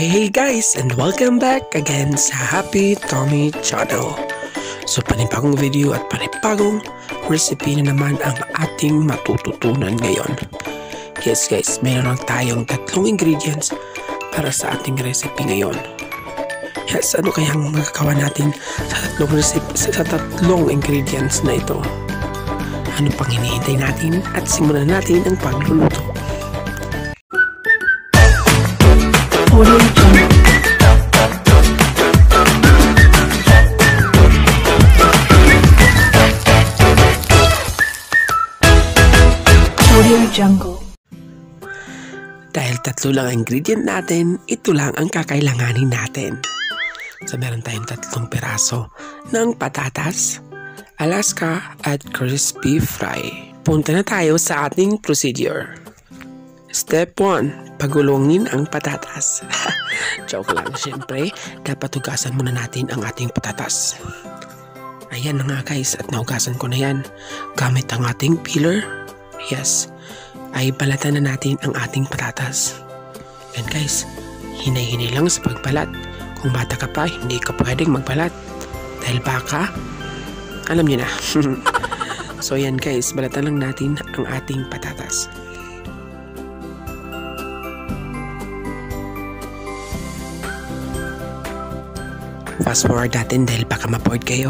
Hey guys, and welcome back again sa Happy Tommy Channel. So panibagong video at panibagong recipe na naman ang ating matututunan ngayon. Yes guys, meron lang tayong 3 ingredients para sa ating recipe ngayon. Yes, ano kayang magagawa natin sa tatlong ingredients na ito? Ano pang hinihintay natin at simulan natin ang pagluluto. Audio Jungle. Dahil 3 lang ang ingredient natin, ito lang ang kakailanganin natin. So meron tayong 3 piraso ng patatas, Alaska at crispy fry. Punta na tayo sa ating procedure. Step 1, pagulungin ang patatas. Joke lang, syempre, dapat hugasan muna natin ang ating patatas. Ayan na nga guys, at nahugasan ko na yan. Gamit ang ating peeler, yes, ay balatan na natin ang ating patatas. And guys, hinay-hinay lang sa pagbalat. Kung bata ka pa, hindi ka pwedeng magbalat. Dahil baka, alam niyo na. So yan guys, balatan lang natin ang ating patatas. Fast forward natin dahil baka ma-bored kayo.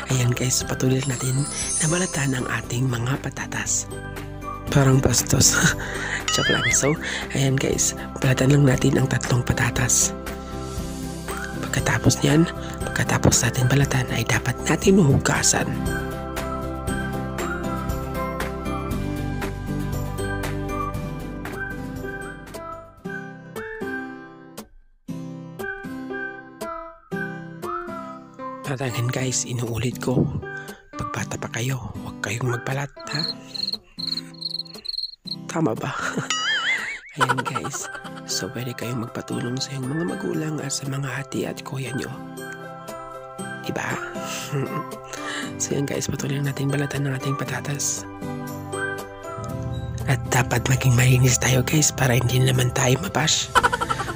Ayan guys, patuloy natin na balatan ang ating mga patatas. Parang bastos. Joke lang. So, ayan guys, balatan lang natin ang 3 patatas. Pagkatapos niyan, pagkatapos natin balatan ay dapat natin hugasan. At ayan guys, inuulit ko, pag bata pa kayo, huwag kayong magbalat, ha? Tama ba? Ayan guys, so pwede kayong magpatulong sa iyong mga magulang at sa mga ate at kuya nyo. Diba? So ayan guys, patuloy natin balatan ng ating patatas. At dapat maging malinis tayo guys para hindi naman tayo mabash.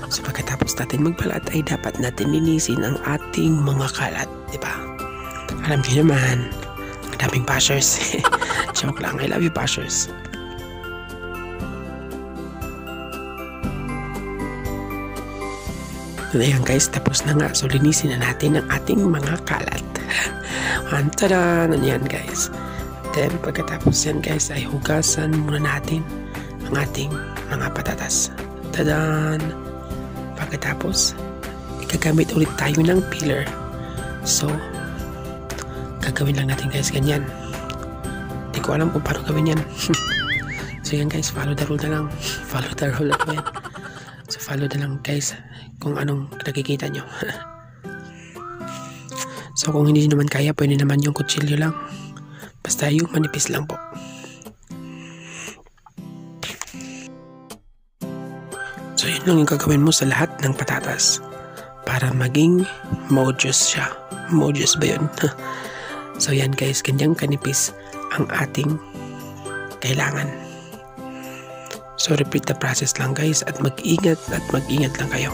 So pagkatapos natin magbalat ay dapat natin linisin ang ating mga kalat, diba? Alam niyo naman, ang daming bashers. Joke lang, I love you bashers. So ayan guys, tapos na nga. So linisin na natin ang ating mga kalat. Tada! Yan guys. Then pagkatapos yan guys ay hugasan muna natin ang ating mga patatas. Tadan! Pagkatapos, gagamit ulit tayo ng peeler. So, gagawin lang natin guys ganyan. Hindi ko alam kung paano gawin yan. So yan guys, follow the rule na lang. Follow the rule lang yan. So follow na lang guys kung anong nakikita nyo. So kung hindi naman kaya, pwede naman yung kutsilyo lang. Basta yung manipis lang po. So yun lang yung gagawin mo sa lahat ng patatas para maging mojuice siya. Mojuice ba yun? So yan guys, ganyang kanipis ang ating kailangan. So repeat the process lang guys at mag-ingat lang kayo.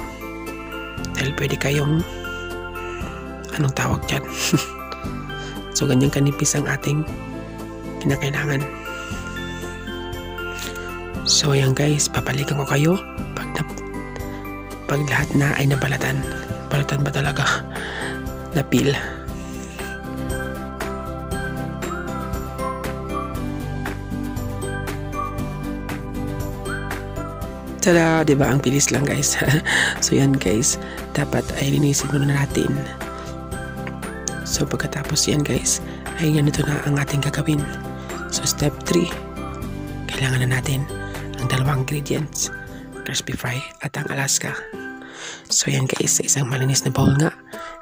Dahil pwede kayong anong tawag dyan. So ganyang kanipis ang ating kinakailangan. So yan guys, papalikan ko kayo pag lahat na ay nabalatan. Balatan ba talaga? Napil. Tada! Diba? Ang bilis lang guys. So yan guys, dapat ay linisin muna natin. So pagkatapos yan guys, ay ganito na ang ating gagawin. So step 3, kailangan na natin ang 2 ingredients, crispy fry at ang Alaska. So yan guys, sa isang malinis na bowl nga,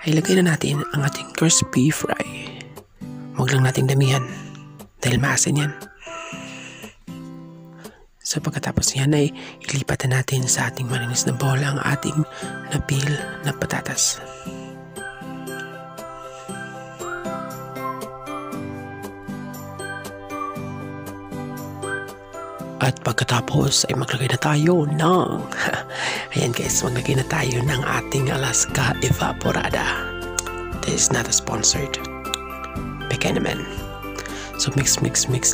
ay lagay na natin ang ating crispy fry. Huwag lang natin damihan dahil maasin yan. So pagkatapos yan ay ilipat na natin sa ating malinis na bowl ang ating napil na patatas. At pagkatapos ay maglagay na tayo ng ayan guys, maglagay na tayo ng ating Alaska Evaporada. This is not a sponsored. Beka naman. So mix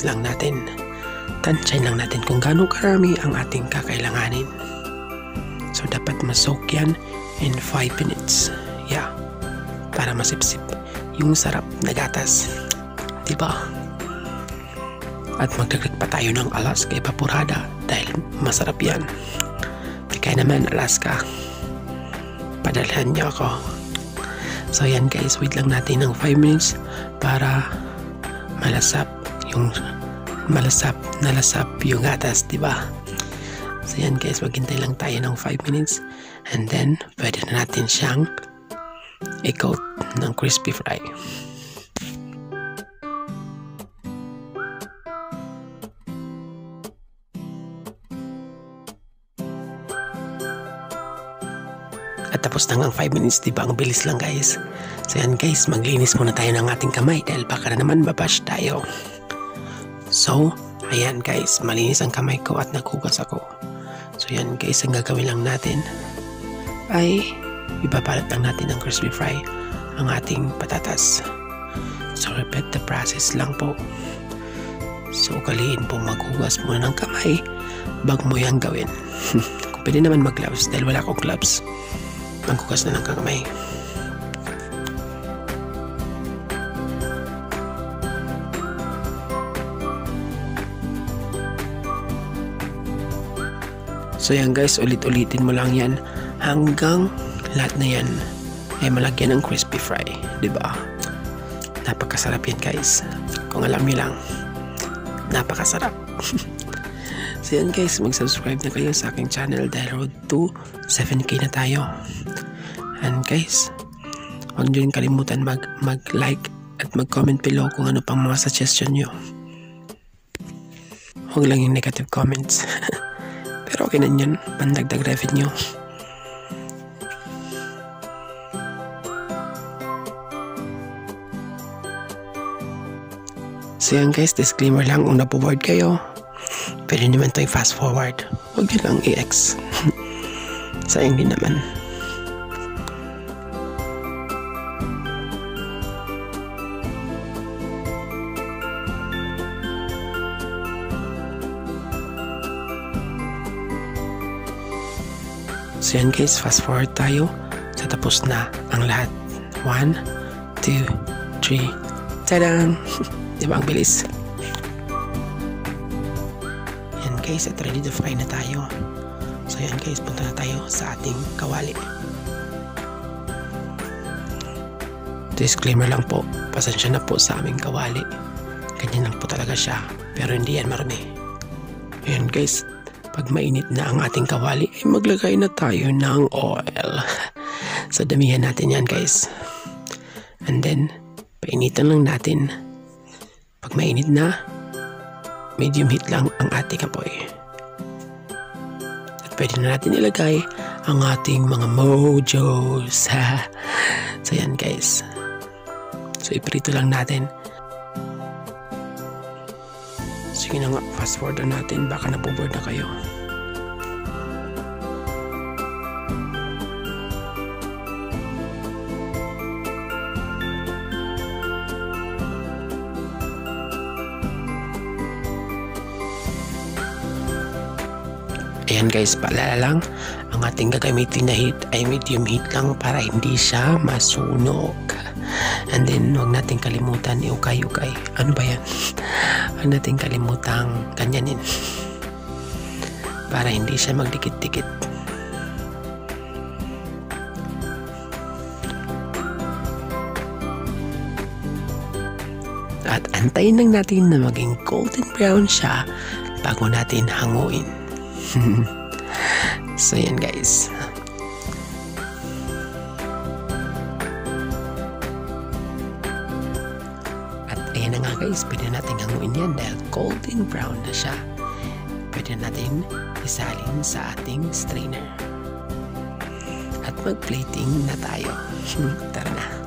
lang natin. Tansyahin lang natin kung gaano karami ang ating kakailanganin. So dapat masok yan in 5 minutes. Yeah. Para masipsip yung sarap na gatas. Diba? At magdagdag pa tayo ng Alaska Evaporada dahil masarap yan. Kaya naman Alaska, padalhan niyo ako. So yan guys, wait lang natin ng 5 minutes para malasap yung gatas, diba? So yan guys, maghintay lang tayo ng 5 minutes and then pwede na natin siyang i-coat ng crispy fry. At tapos na ang 5 minutes, diba? Ang bilis lang guys. So yan guys, maglinis muna tayo ng ating kamay dahil baka na naman babash tayo. So, ayan guys, malinis ang kamay ko at naghugas ako. So yan guys, ang gagawin lang natin ay ibabalot lang natin ng crispy fry ang ating patatas. So repeat the process lang po. So kaliin po maghugas muna ng kamay bago mo yan gawin. Kung pwede naman mag-gloves dahil wala akong gloves, maghugas na ng kamay. So yan guys, ulit-ulitin mo lang yan hanggang lahat na yan ay malagyan ng crispy fry, diba? Napakasarap yan guys. Kung alam nyo lang, napakasarap. So yan guys, mag-subscribe na kayo sa aking channel dahil road to 7K na tayo. And guys, huwag nyo rin kalimutan mag-like at mag-comment below kung ano pang mga suggestion nyo. Huwag lang yung negative comments. Pero okay na yun, pandagdag revenue. So yan guys, disclaimer lang, kung napo-board kayo, pwede naman ito i-fast forward. Huwag nyo lang i-X. Sayang din naman. So yan guys, fast forward tayo. So tapos na ang lahat. 1, 2, 3. Tadang! Diba ang bilis? Yan guys, at ready to fry na tayo. So yan guys, punta na tayo sa ating kawali. Disclaimer lang po, pasensya na po sa aming kawali. Ganyan lang po talaga siya, pero hindi yan marami. Yan guys, pag mainit na ang ating kawali, ay maglagay na tayo ng oil. So damihan natin yan guys. And then, painitan lang natin. Pag mainit na, medium heat lang ang ating apoy. At pwede na natin ilagay ang ating mga mojos. So yan guys. So iprito lang natin. Sige na nga, fast forward na natin, baka naboboard na kayo. Ayan guys, paalala lang, ang ating gagamitin na heat ay medium heat lang para hindi siya masunog. And then, huwag natin kalimutan iukay-ukay. Ano ba yan? Huwag natin kalimutang ganyanin. Para hindi siya magdikit-dikit. At antayin lang natin na maging golden brown siya bago natin hanguin. So yan guys. At ayan na nga guys, pwede natin hanguin yan dahil golden brown na siya. Pwede natin isalin sa ating strainer. At mag-plating na tayo. Tara na.